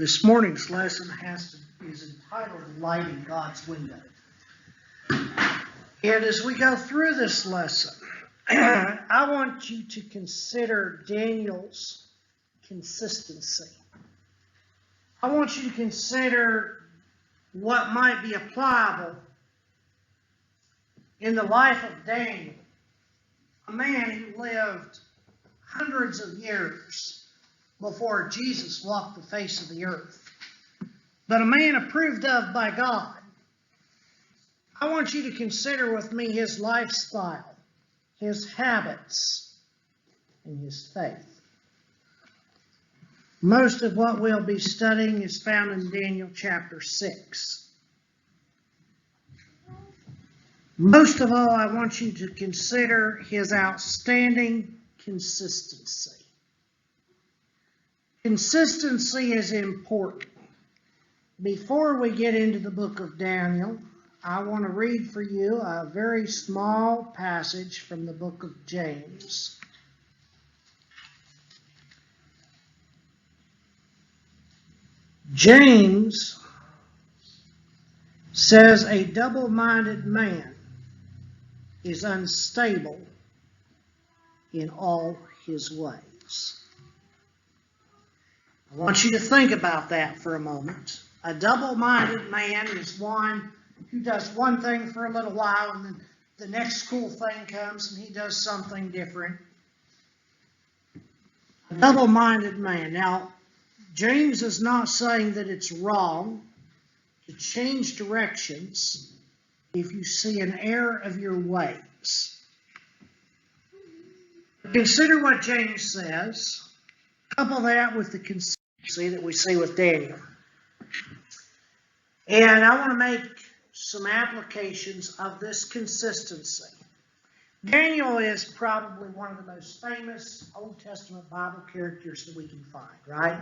This morning's lesson is entitled Lighting God's Window. And as we go through this lesson, I want you to consider Daniel's consistency. I want you to consider what might be applicable in the life of Daniel, a man who lived hundreds of years before Jesus walked the face of the earth, but a man approved of by God. I want you to consider with me his lifestyle, his habits, and his faith. Most of what we'll be studying is found in Daniel chapter 6. Most of all, I want you to consider his outstanding consistency. Consistency is important. Before we get into the book of Daniel, I want to read for you a very small passage from the book of James. James says a double-minded man is unstable in all his ways. I want you to think about that for a moment. A double-minded man is one who does one thing for a little while and then the next cool thing comes and he does something different. A double-minded man. Now, James is not saying that it's wrong to change directions if you see an error of your ways. Consider what James says. Couple that with the consistency that we see with Daniel. And I want to make some applications of this consistency. Daniel is probably one of the most famous Old Testament Bible characters that we can find, right?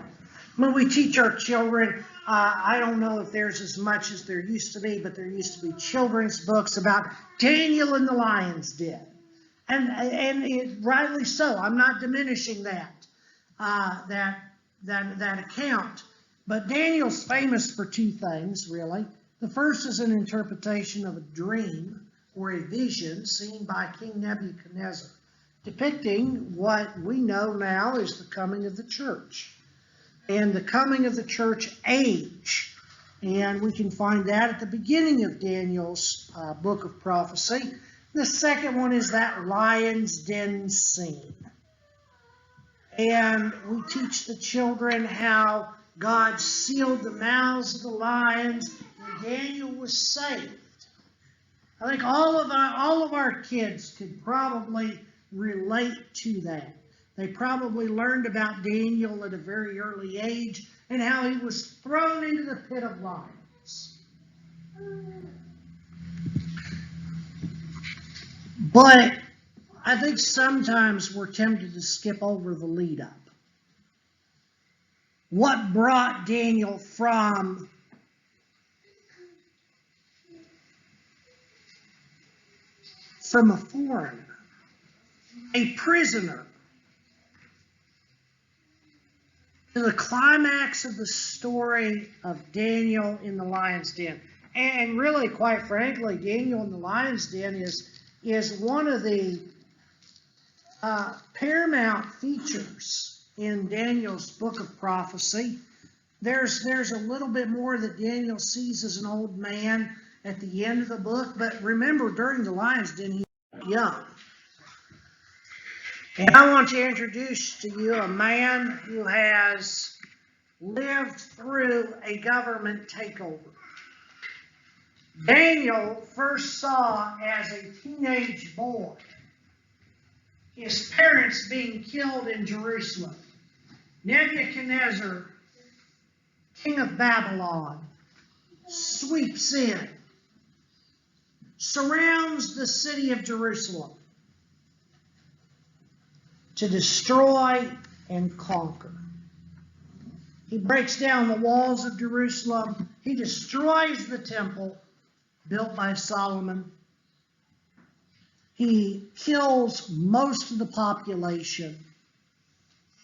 When we teach our children, I don't know if there's as much as there used to be, but there used to be children's books about Daniel in the lion's den. And rightly so. I'm not diminishing that account. But Daniel's famous for two things, really. The first is an interpretation of a dream or a vision seen by King Nebuchadnezzar, depicting what we know now is the coming of the church and the coming of the church age. And we can find that at the beginning of Daniel's book of prophecy. The second one is that lion's den scene. And we teach the children how God sealed the mouths of the lions and Daniel was saved. I think all of our kids could probably relate to that. They probably learned about Daniel at a very early age and how he was thrown into the pit of lions. But I think sometimes we're tempted to skip over the lead up. What brought Daniel from a foreigner, a prisoner, to the climax of the story of Daniel in the lion's den? And really, quite frankly, Daniel in the lion's den is one of the paramount features in Daniel's book of prophecy. There's a little bit more that Daniel sees as an old man at the end of the book, but remember, during the lion's den, he was young. And I want to introduce to you a man who has lived through a government takeover. Daniel first saw as a teenage boy his parents being killed in Jerusalem. Nebuchadnezzar, king of Babylon, sweeps in, surrounds the city of Jerusalem to destroy and conquer. He breaks down the walls of Jerusalem. He destroys the temple built by Solomon. He kills most of the population,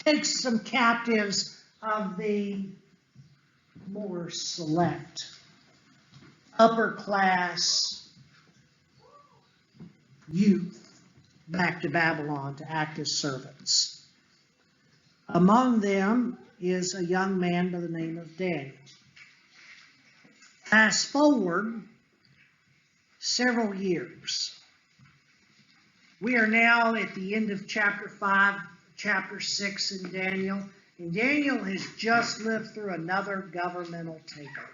takes some captives of the more select, upper class youth back to Babylon to act as servants. Among them is a young man by the name of Daniel. Fast forward several years. We are now at the end of chapter 5, chapter 6 in Daniel, and Daniel has just lived through another governmental takeover.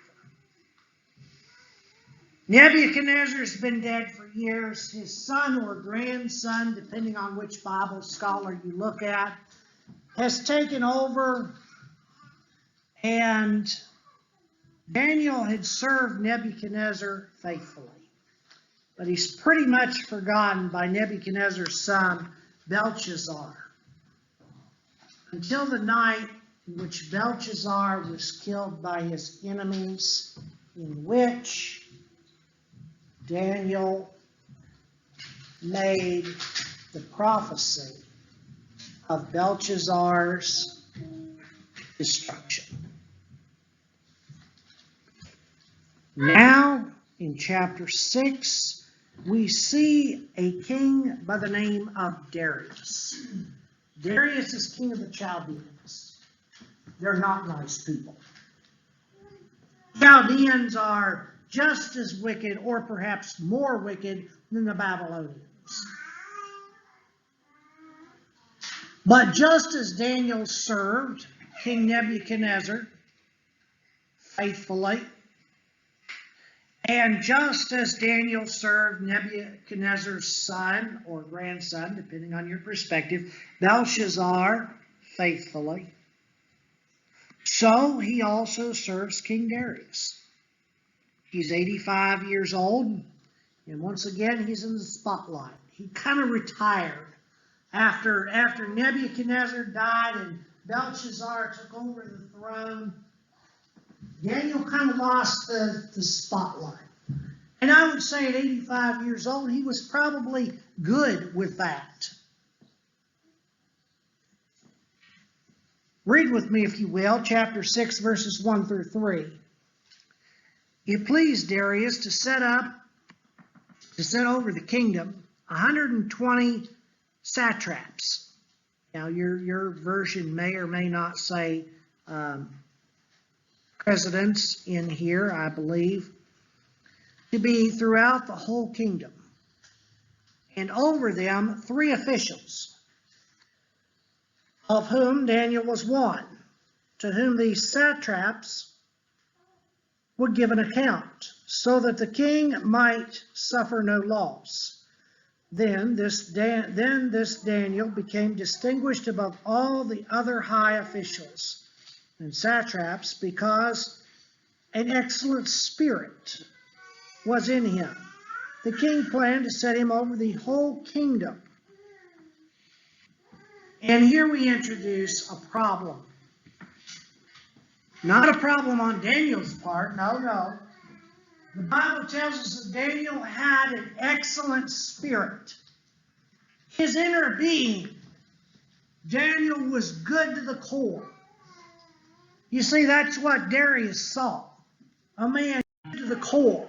Nebuchadnezzar's been dead for years. His son or grandson, depending on which Bible scholar you look at, has taken over, and Daniel had served Nebuchadnezzar faithfully. But he's pretty much forgotten by Nebuchadnezzar's son, Belshazzar, until the night in which Belshazzar was killed by his enemies, in which Daniel made the prophecy of Belshazzar's destruction. Now, in chapter 6, we see a king by the name of Darius. Darius is king of the Chaldeans. They're not nice people. Chaldeans are just as wicked, or perhaps more wicked, than the Babylonians. But just as Daniel served King Nebuchadnezzar faithfully, and just as Daniel served Nebuchadnezzar's son or grandson, depending on your perspective, Belshazzar faithfully, so he also serves King Darius. He's 85 years old, and once again, he's in the spotlight. He kind of retired after Nebuchadnezzar died and Belshazzar took over the throne. Daniel kind of lost the spotlight. And I would say at 85 years old, he was probably good with that. Read with me, if you will, chapter 6, verses 1 through 3. It pleased Darius to set over the kingdom 120 satraps. Now, your version may or may not say presidents in here, I believe, to be throughout the whole kingdom, and over them 3 officials, of whom Daniel was one, to whom these satraps would give an account, so that the king might suffer no loss. Then this Daniel became distinguished above all the other high officials and satraps, because an excellent spirit was in him. The king planned to set him over the whole kingdom. And here we introduce a problem. Not a problem on Daniel's part, no. The Bible tells us that Daniel had an excellent spirit. His inner being, Daniel was good to the core. You see, that's what Darius saw. A man good to the core.